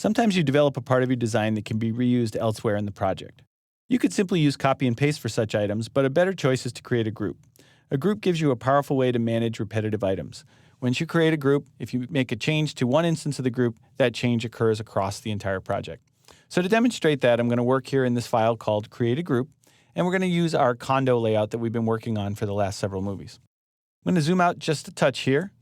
Sometimes you develop a part of your design that can be reused elsewhere in the project. You could simply use copy and paste for such items, but a better choice is to create a group. A group gives you a powerful way to manage repetitive items. Once you create a group, if you make a change to one instance of the group, that change occurs across the entire project. So to demonstrate that, I'm going to work here in this file called Create a Group, and we're going to use our condo layout that we've been working on for the last several movies. I'm going to zoom out just a touch here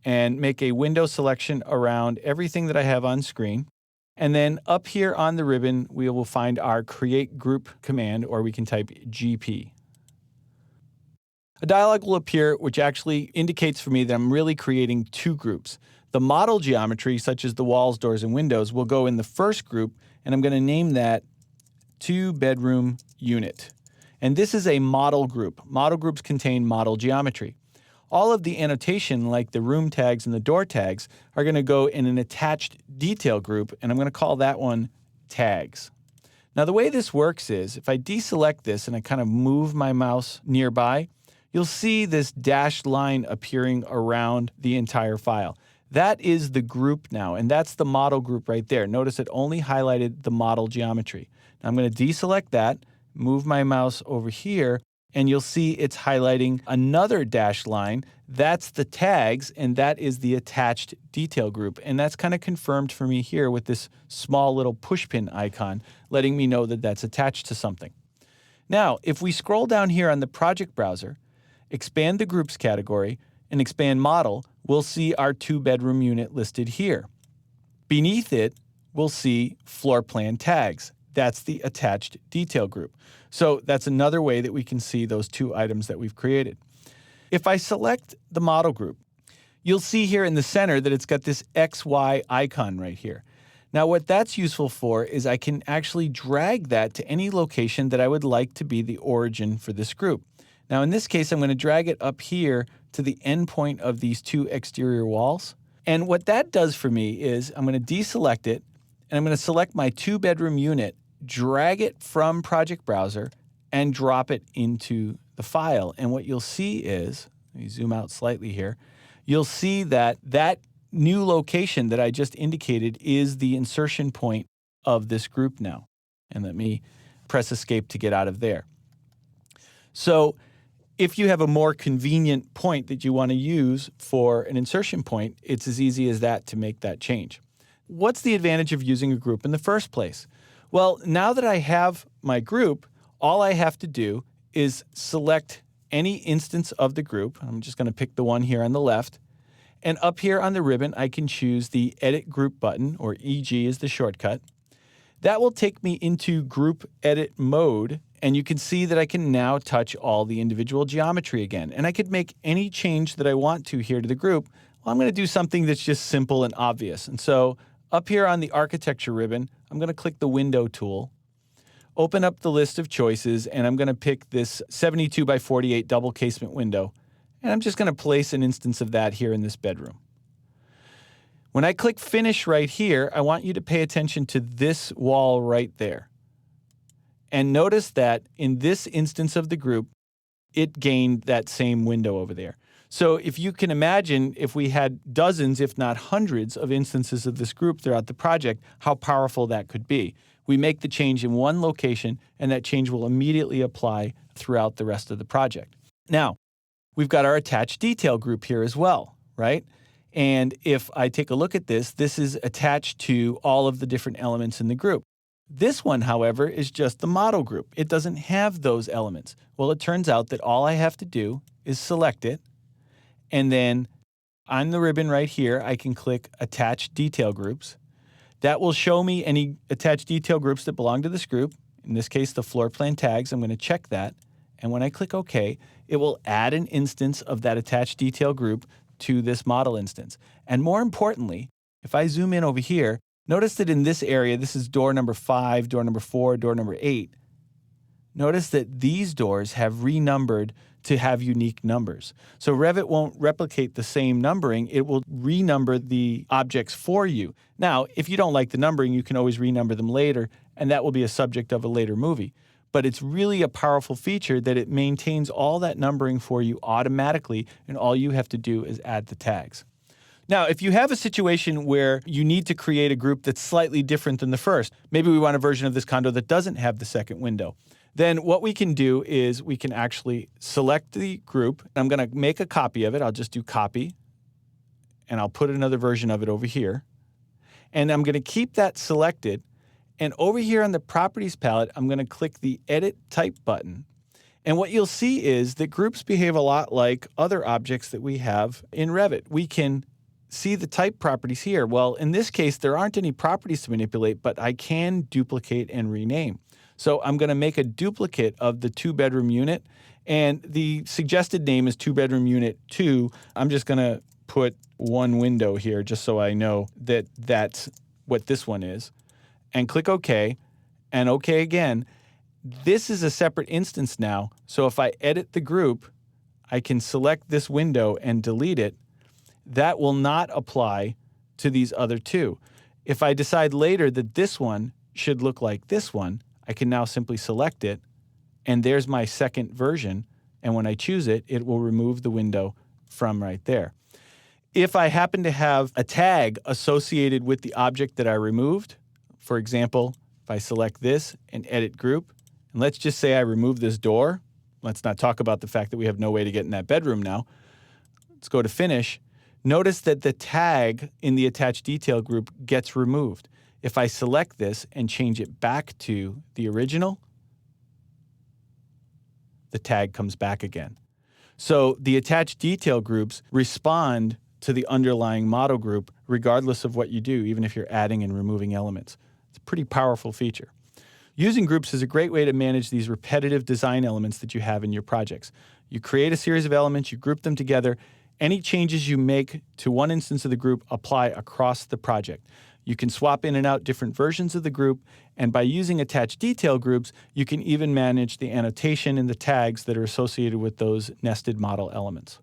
and make a window selection around everything that I have on screen. And then up here on the ribbon, we will find our Create Group command, or we can type GP. A dialog will appear which actually indicates for me that I'm really creating two groups. The model geometry, such as the walls, doors, and windows, will go in the first group, and I'm going to name that 2-bedroom unit. And this is a model group. Model groups contain model geometry. All of the annotation, like the room tags and the door tags, are going to go in an attached detail group, and I'm going to call that one tags. Now, the way this works is, if I deselect this and I kind of move my mouse nearby, you'll see this dashed line appearing around the entire file. That is the group now, and that's the model group right there. Notice it only highlighted the model geometry. Now I'm going to deselect that, move my mouse over here, and you'll see it's highlighting another dashed line. That's the tags, and that is the attached detail group. And that's kind of confirmed for me here with this small little pushpin icon, letting me know that that's attached to something. Now, if we scroll down here on the project browser, expand the groups category, and expand model, we'll see our 2-bedroom unit listed here. Beneath it, we'll see floor plan tags. That's the attached detail group. So that's another way that we can see those two items that we've created. If I select the model group, you'll see here in the center that it's got this XY icon right here. Now what that's useful for is I can actually drag that to any location that I would like to be the origin for this group. Now in this case, I'm going to drag it up here to the endpoint of these two exterior walls. And what that does for me is I'm going to deselect it, and I'm going to select my 2-bedroom unit, drag it from Project Browser, and drop it into the file. And what you'll see is, let me zoom out slightly here, you'll see that that new location that I just indicated is the insertion point of this group now. And let me press Escape to get out of there. So if you have a more convenient point that you want to use for an insertion point, it's as easy as that to make that change. What's the advantage of using a group in the first place? Well, now that I have my group, all I have to do is select any instance of the group. I'm just going to pick the one here on the left. And up here on the ribbon, I can choose the Edit Group button, or EG is the shortcut. That will take me into group edit mode, and you can see that I can now touch all the individual geometry again. And I could make any change that I want to here to the group. Well, I'm going to do something that's just simple and obvious. And so up here on the architecture ribbon, I'm going to click the window tool, open up the list of choices, and I'm going to pick this 72 by 48 double casement window. And I'm just going to place an instance of that here in this bedroom. When I click Finish right here, I want you to pay attention to this wall right there. And notice that in this instance of the group, it gained that same window over there. So if you can imagine, if we had dozens, if not hundreds, of instances of this group throughout the project, how powerful that could be. We make the change in one location, and that change will immediately apply throughout the rest of the project. Now, we've got our attached detail group here as well, right? And if I take a look at this, this is attached to all of the different elements in the group. This one, however, is just the model group. It doesn't have those elements. Well, it turns out that all I have to do is select it, and then on the ribbon right here, I can click Attach Detail Groups. That will show me any attached detail groups that belong to this group. In this case, the floor plan tags. I'm going to check that. And when I click OK, it will add an instance of that attached detail group to this model instance. And more importantly, if I zoom in over here, notice that in this area, this is door number 5, door number 4, door number 8. Notice that these doors have renumbered to have unique numbers. So Revit won't replicate the same numbering. It will renumber the objects for you. Now, if you don't like the numbering, you can always renumber them later, and that will be a subject of a later movie. But it's really a powerful feature that it maintains all that numbering for you automatically, and all you have to do is add the tags. Now, if you have a situation where you need to create a group that's slightly different than the first, maybe we want a version of this condo that doesn't have the second window, then what we can do is we can actually select the group. I'm going to make a copy of it. I'll just do copy, and I'll put another version of it over here. And I'm going to keep that selected. And over here on the Properties palette, I'm going to click the Edit Type button. And what you'll see is that groups behave a lot like other objects that we have in Revit. We can see the type properties here. Well, in this case, there aren't any properties to manipulate, but I can duplicate and rename. So I'm going to make a duplicate of the 2-bedroom unit, and the suggested name is 2-bedroom unit 2. I'm just going to put one window here just so I know that that's what this one is, and click OK, and OK again. This is a separate instance now, so if I edit the group, I can select this window and delete it. That will not apply to these other two. If I decide later that this one should look like this one, I can now simply select it, and there's my second version, and when I choose it, it will remove the window from right there. If I happen to have a tag associated with the object that I removed, for example, if I select this and edit group, and let's just say I remove this door, let's not talk about the fact that we have no way to get in that bedroom now. Let's go to Finish. Notice that the tag in the attached detail group gets removed. If I select this and change it back to the original, the tag comes back again. So the attached detail groups respond to the underlying model group regardless of what you do, even if you're adding and removing elements. It's a pretty powerful feature. Using groups is a great way to manage these repetitive design elements that you have in your projects. You create a series of elements, you group them together. Any changes you make to one instance of the group apply across the project. You can swap in and out different versions of the group, and by using attached detail groups, you can even manage the annotation and the tags that are associated with those nested model elements.